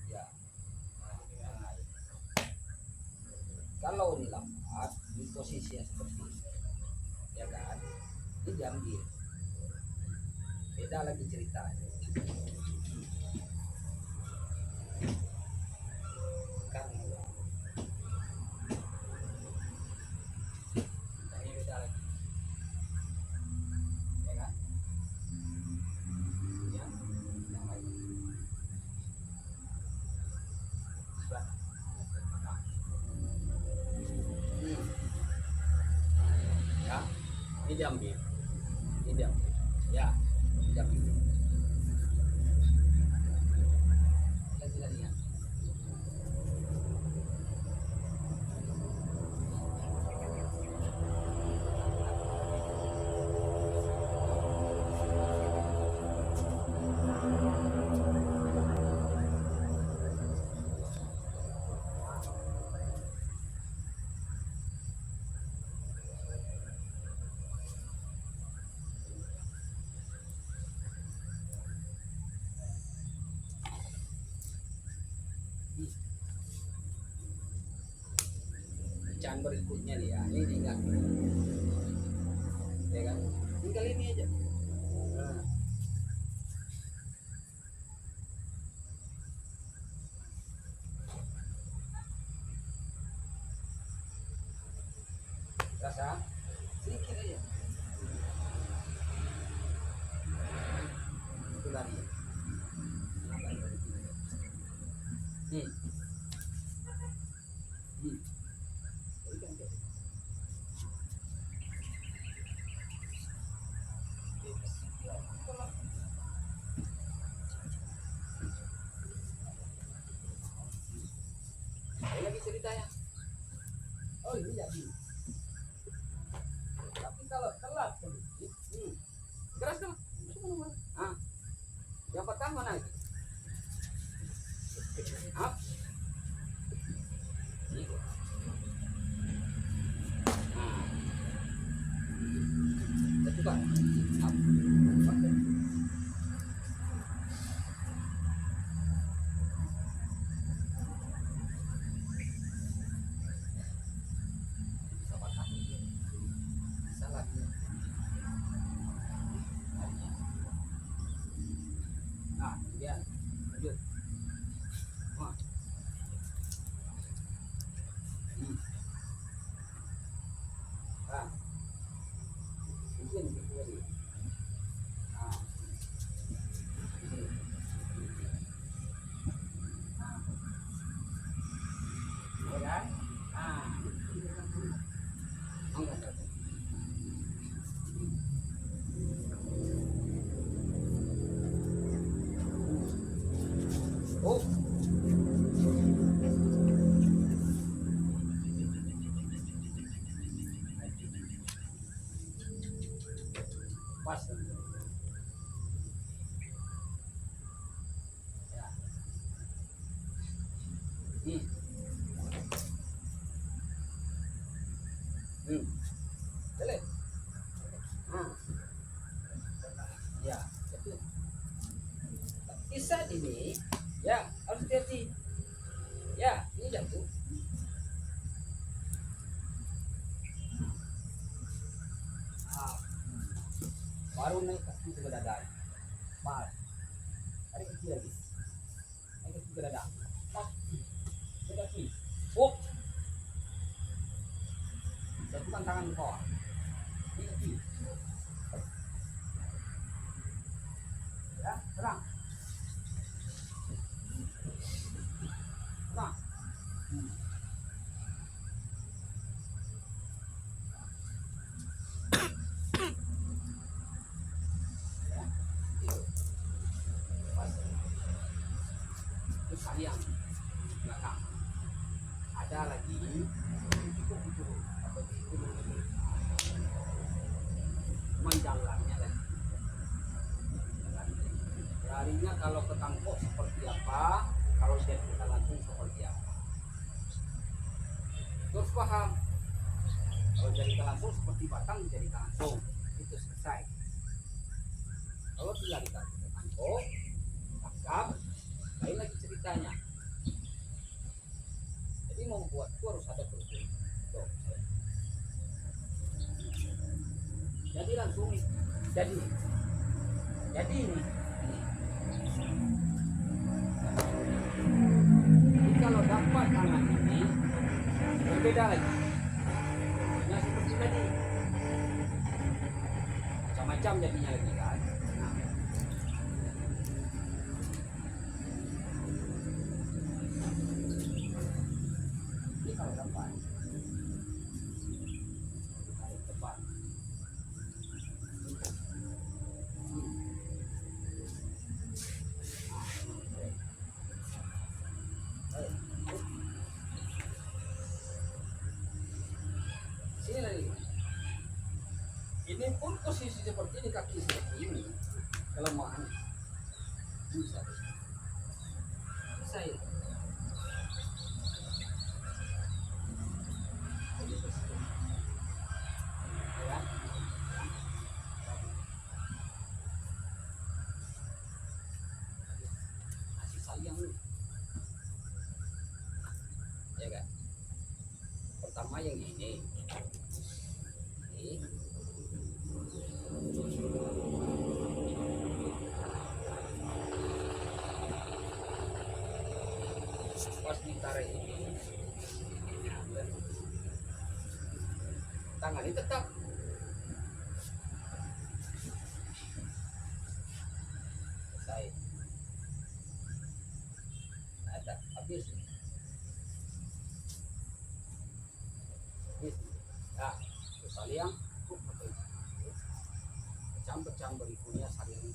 Ya. Nah, kalau dilambat di posisi yang seperti ini, ya kan, ini diambil. Beda lagi ceritanya. Kan, ini beda lagi, ya kan? Ya, yang lain. Sudah. Ya, ini diambil. Ini diambil. Ya, diambil. Lihat, lihat. Pecahan berikutnya nih ya, ini enggak, ya kan? Tinggal ini aja. Nah, rasa sedikit aja. Itu lari. Hmm. Hmm. Berikan dia. Ada lagi ceritanya. Oh ini jadi. Tapi kalau telat sedikit, keras dong. Ah, yang pertama mana itu? Up. Itu. Nah, itu kan. Up. Pakai. Bisa patah. Bisa lagi. Nah, kemudian lanjut. Wah. Nah, begini tadi. Nah, ini. Ya kan? Nah, angkat. Oh, pas. Ya. Hmm. Hmm. Boleh. Nah, ya, itu. Bisa ini, ya harus hati-hati. Ya, ini jatuh. Ah, baru naik kaki ke dada. Pas. Tarik kaki lagi. Naik kaki ke dada. Oh, naik kaki. Oh, jatuhkan tangan ke bawah. Naik kaki. Ya, serang. Serang. Ya, itu. Pas. Itu sayang. Belakang. Ada lagi. Cukup itu. Atau itu. Menjalannya lagi. Larinya kalau ketangkok seperti apa, kalau kita langsung seperti apa. Terus paham. Kalau jadi langsung seperti batang jadi langsung itu selesai. Kalau dilarikan ke ketangkok, tangkap, lain lagi ceritanya. buat itu harus ada protein. Tuh, jadi langsung jadi ini. Jadi kalau dapat tangan ini berbeda lagi. Nah seperti tadi macam-macam jadinya lagi kan. Nah, ini kalau dapat tepat. Sini lagi. Ini pun posisi seperti ini, kaki seperti ini, kelemahan bisa ya. Ya. Masih sayang nih. Ya kan? Pertama yang ini. Pas ditarik ini, tangan ini tetap selesai. Ada habis. Nah, terus yang campur berikutnya saling